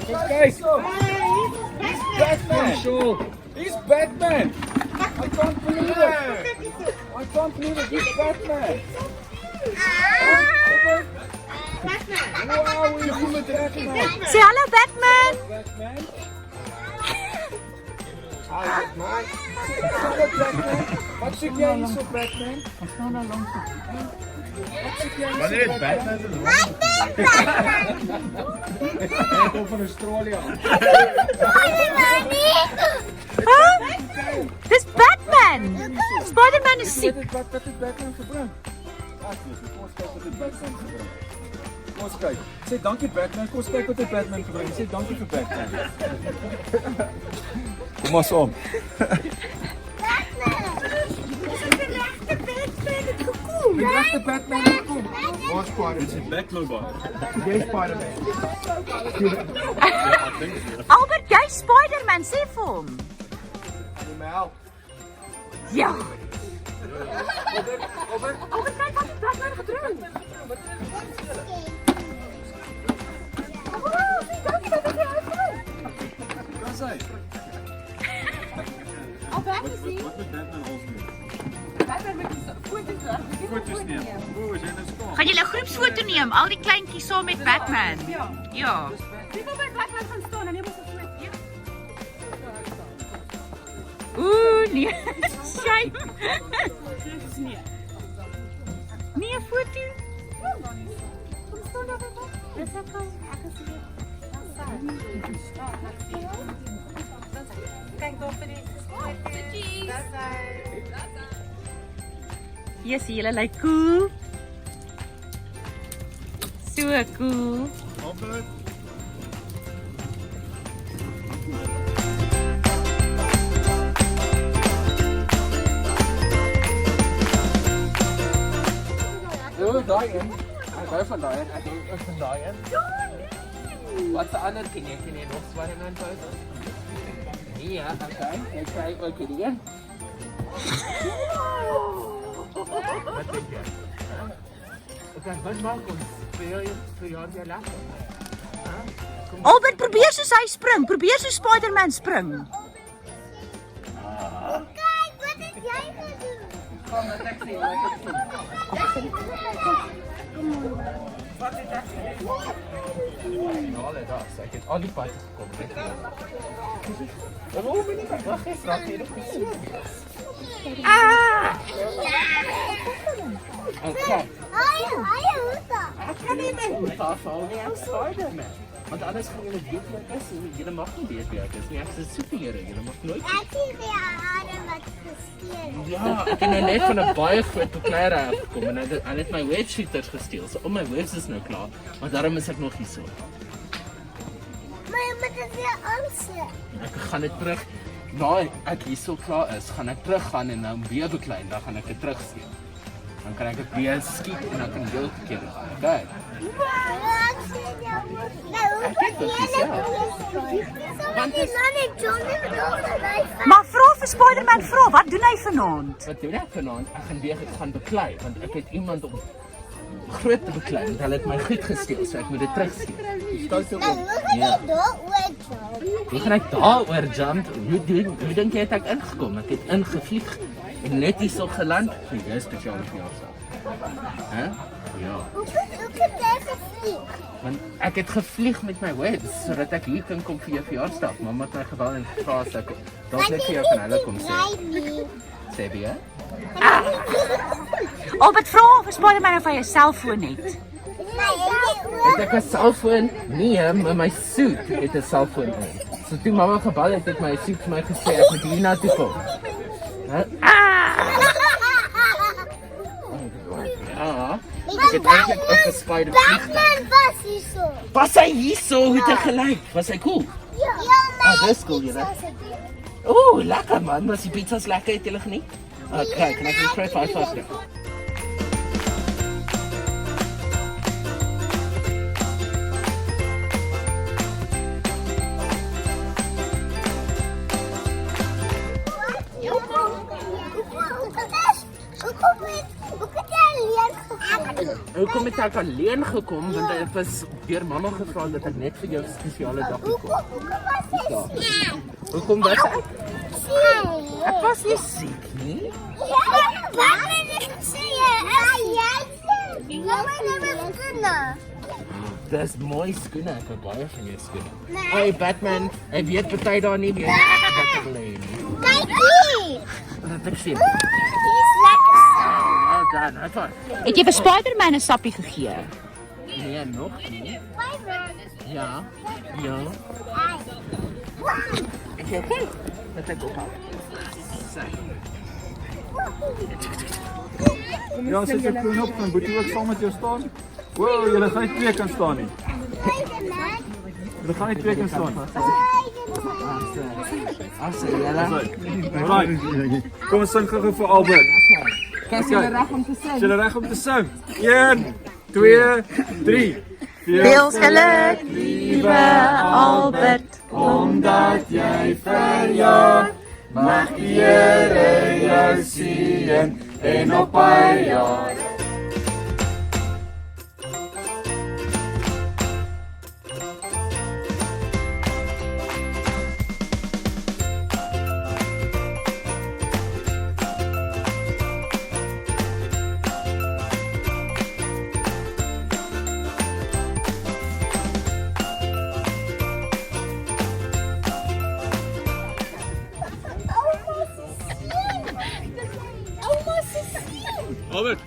Guys, he's Batman. He's Batman. I can't believe it. I can't believe it. He's Batman. Wow, he's Batman. Say hello, Batman. Batman. Hi, Batman. Hallo, Batman. Wat zoek jij hier zo, Batman? Wanneer is Batman er nog? Hij komt van Australië. Huh? Dis Batman. Spider-Man is siek. Wat het Batman gebring? Kom ons kyk wat het Batman gebring. Kom ons kyk. Sê dankie Batman. Kom ons kyk wat het Batman gebring. Sê dankie vir Batman. Kom ons om. Die regte Batman het gekom. Ons Spider-Man. Dit is Batmobile. Jy Spider-Man. Albert, jy Spider-Man, sê vir hom. Jy my help. Ja. Albert, Albert, kyk wat het Batman gedoen. Waar is hy? Wat moet Batman ons doen? Foto's neem. Oeh, is jy nou skaam? Gaan julle 'n groepsfoto neem, al die kleintjies saam met Batman? Ja. Wie wil by Batman gaan staan en neem ons 'n foto? Ooh, nee. Shame. Nee. Nee, 'n foto. Kom staan daar by. Dis ek gaan sien. Kyk daar vir die foto's. Yes, julle lyk cool. So cool. Albert. Daai een. Ek hou van daai een. Ek hou van daai een. Wat se ander ken jy nog Spider-Man foto's? Ja, okay. Ek kry ook hierdie een. Wat dink jy? Wat maak ons? Vir jou later. Albert, probeer soos hy spring. Probeer soos Spider-Man spring. Kijk, wat heb jij gedaan? Kom, wat ek sien, wat ek sien. Finale daar, so ek het al die pad gekom, weet jy. Wag eens, raak hier op die soep. Okay. Hij hoort dat. Ek kan nie met haar val nie, ek Spider-Man. Want anders gaan julle weet wie ek is. Julle mag nie weet wie ek is nie. Ek is 'n superheld. Julle mag nooit. Ik zie weer adem wat gesteerd. Ja, ek het nou net van 'n baie groot bekleier afgekom en hy het my webshooters gesteel. So al my webs is nou klaar, maar daarom is ek nog hier so. Maar je moet het weer aanslaan. Ek gaan dit terug na ek hier so klaar is, gaan ek teruggaan en nou weer beklei, dan gaan ek dit terugsteek. Dan kan ek dit weer skiet en dan kan ek heel keer gaan. Okay. Ja, ik zie jou. Nou, Ek het dit gesê. Want is dan niet Johnny bedoeld. Maar vra vir Spider-Man, vra, wat doen hy vanaand? Wat doen ek vanaand? Ek gaan weer gaan beklei want ek het iemand om groot te beklei en hulle het my goed gesteel, so ek moet dit terugsteek. Stel so Nou, op. we gaan Ja. niet door, John. Hoe gaan ek daaroor jump? Hoe dink jy het ek ingekom? Ek het ingevlieg en net hier so geland. Jy is spesiaal vir jou self. Hè? Ja. Hoe kan jij gevliegd? Want ek het gevlieg met my webs sodat ek hier kan kom vir jou verjaarsdag. Mamma het my gebel en gevra as ek dalk net vir jou kan hulle kom sê. Sê jy? Albert, vra vir Spider-Man of hy 'n selfoon het. Het ek 'n selfoon? Nee, maar my suit het 'n selfoon in. So toe mamma gebel het, het my suit vir my gesê ek moet hier na toe kom. Hè? Ja. Ek het eintlik 'n spider vlieg. Batman was hier zo. Was hy hier so hoe te gelyk? Was hy cool? Ja, Ah, dis cool, julle. Ooh, lekker man. Was die pizza's lekker? Het julle geniet? Okay, kan ek net kry 5 vas? Hoe kan jij leren? Hoekom het ek alleen gekom? Want ek was deur mamma gevra dat ek net vir jou 'n spesiale dag kom. Hoekom was ek? Ek was nie siek nie. Dis mooi skoene, ek het baie van jou skoene. Hey Batman, ek weet party daar nie meer wat ek wil hê nie. Laat ek sien. Well done, high five. Het jy vir Spider-Man 'n sappie gegee? Nee, nog nie. Ja. Ja. Is jy okay? Laat ek ophou. Ja, sit jou kroon op, dan moet jy ook saam met jou staan. Wow, julle gaan nie twee kan staan nie. Julle gaan nie twee kan staan. Alright. Kom ons sing gou vir Albert. Kan jy reg om te sing? Is julle reg om te sing? 1, 2, 3. Veel geluk, liewe Albert, Omdat jy verjaar, mag die Here jou seën en op baie jaar. Almost a seal. Albert.